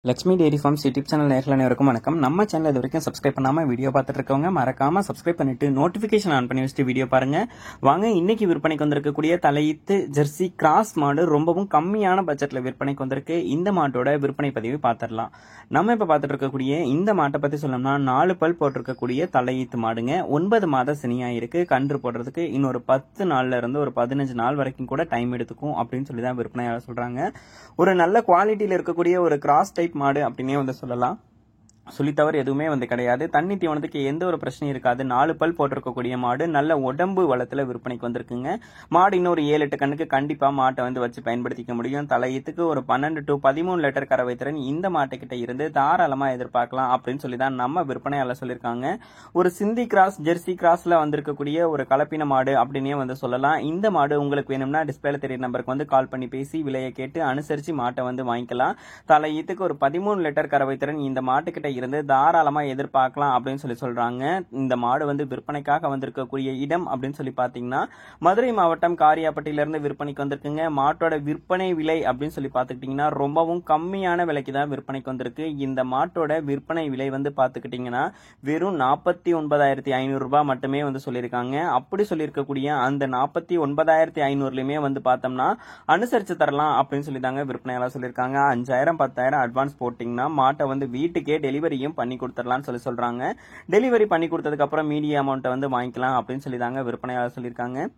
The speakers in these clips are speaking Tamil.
Lakshmi dairy farms YouTube channel நேரில் அனைவருக்கும் வணக்கம். நம்ம சேனல் இது வரைக்கும் சப்ஸ்கிரைப் பண்ணாமல் வீடியோ பார்த்துட்டு இருக்கவங்க மறக்காம சப்ஸ்கிரைப் பண்ணிட்டு நோட்டிஃபிகேஷன் ஆன் பண்ணி வச்சுட்டு வீடியோ பாருங்க. வாங்க, இன்னைக்கு விற்பனைக்கு வந்திருக்கக்கூடிய தலையீத்து ஜெர்சி கிராஸ் மாடு ரொம்பவும் கம்மியான பட்ஜெட்ல விற்பனைக்கு வந்திருக்கு. இந்த மாட்டோட விற்பனை பதிவு பார்த்துடலாம். நம்ம இப்ப பார்த்துட்டு இருக்கக்கூடிய இந்த மாட்டை பத்தி சொல்லணும்னா 4 பல் போட்டிருக்கக்கூடிய தலையீத்து மாடுங்க. 9 மாத சினியா இருக்கு. கன்று போடுறதுக்கு இன்னொரு 10 நாள்ல இருந்து ஒரு 15 நாள் வரைக்கும் கூட டைம் எடுத்துக்கும் அப்படின்னு சொல்லி தான் விற்பனையாளர் சொல்றாங்க. ஒரு நல்ல குவாலிட்டியில இருக்கக்கூடிய ஒரு கிராஸ் டைப் மாடு அப்படின்னே வந்து சொல்லலாம். சொல்லித்தவறு எதுவுமே வந்து கிடையாது. தண்ணி தீவனத்துக்கு எந்த ஒரு பிரச்சனையும் இருக்காது. 4 பல் போட்டிருக்கக்கூடிய மாடு நல்ல உடம்பு வளத்துல விற்பனைக்கு வந்திருக்குங்க. மாடு இன்னொரு 7-8 கண்ணுக்கு கண்டிப்பா மாட்டை வந்து வச்சு பயன்படுத்திக்க முடியும். தலையத்துக்கு ஒரு 12 to 13 லிட்டர் கறவை திறன் இந்த மாட்டுக்கிட்ட இருந்து தாராளமா எதிர்பார்க்கலாம் அப்படின்னு சொல்லி தான் நம்ம விற்பனையாளர் சொல்லியிருக்காங்க. ஒரு சிந்தி கிராஸ் ஜெர்சி கிராஸ்ல வந்திருக்கக்கூடிய ஒரு கலப்பின மாடு அப்படின்னே வந்து சொல்லலாம். இந்த மாடு உங்களுக்கு வேணும்னா டிஸ்பிளேல தெரியுற நம்பருக்கு வந்து கால் பண்ணி பேசி விலையை கேட்டு அனுசரிச்சு மாட்டை வந்து வாங்கிக்கலாம். தலையத்துக்கு ஒரு 13 லிட்டர் கறவை திறன் இந்த மாட்டுக்கிட்ட இருந்து தாராளமா எதிர்பார்க்கலாம் அப்படின்னு சொல்லி சொல்றாங்க. இந்த மாடு வந்து விற்பனைக்காக வந்திருக்கக்கூடிய இடம் அப்படின்னு சொல்லி பாத்தீங்கன்னா மதுரை மாவட்டம் காரியாப்பட்டியில இருந்து விற்பனைக்கு வந்திருக்குங்க. மாட்டோட விற்பனை விலை அப்படின்னு சொல்லி பாத்துக்கிட்டீங்கன்னா ரொம்பவும் கம்மியான விலைக்கு தான் விற்பனைக்கு வந்திருக்கு. இந்த மாட்டோட விற்பனை விலை வந்து பாத்துக்கிட்டீங்கன்னா வெறும் 49,500 ரூபாய் மட்டுமே வந்து சொல்லியிருக்காங்க. அப்படி சொல்லியிருக்கக்கூடிய அந்த 49,500 வந்து பார்த்தோம்னா அனுசரிச்சு தரலாம் அப்படின்னு சொல்லி தாங்க விற்பனையாளர் சொல்லியிருக்காங்க. 5,000 10,000 அட்வான்ஸ் போட்டீங்கன்னா மாட்டை வந்து வீட்டுக்கே டெலிவரியும் பண்ணி கொடுத்துடலாம்னு சொல்லி சொல்றாங்க. டெலிவரி பண்ணி கொடுத்ததுக்கு அப்புறம் மீடியா அமௌண்ட்டை வந்து வாங்கிக்கலாம் அப்படின்னு சொல்லி தாங்க விற்பனையாளர் சொல்லியிருக்காங்க.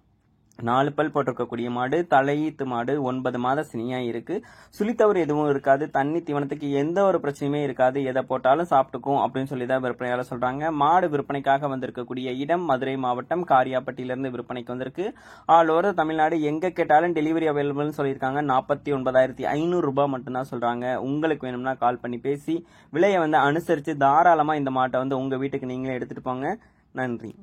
4 பல் போட்டிருக்கக்கூடிய மாடு, தலையீத்து மாடு, 9 மாத சினியா இருக்கு. சுழித்தவறு எதுவும் இருக்காது. தண்ணி தீவனத்துக்கு எந்த ஒரு பிரச்சனையுமே இருக்காது. எதை போட்டாலும் சாப்பிட்டுக்கும் அப்படின்னு சொல்லி தான் விற்பனையாளர் சொல்றாங்க. மாடு விற்பனைக்காக வந்திருக்கக்கூடிய இடம் மதுரை மாவட்டம் காரியாப்பட்டியிலிருந்து விற்பனைக்கு வந்திருக்கு. ஆல் ஓவர் தமிழ்நாடு எங்க கேட்டாலும் டெலிவரி அவைலபிள்னு சொல்லியிருக்காங்க. 49,500 ரூபாய் மட்டும்தான் சொல்றாங்க. உங்களுக்கு வேணும்னா கால் பண்ணி பேசி விலையை வந்து அனுசரிச்சு தாராளமா இந்த மாட்டை வந்து உங்க வீட்டுக்கு நீங்களே எடுத்துட்டு போங்க. நன்றி.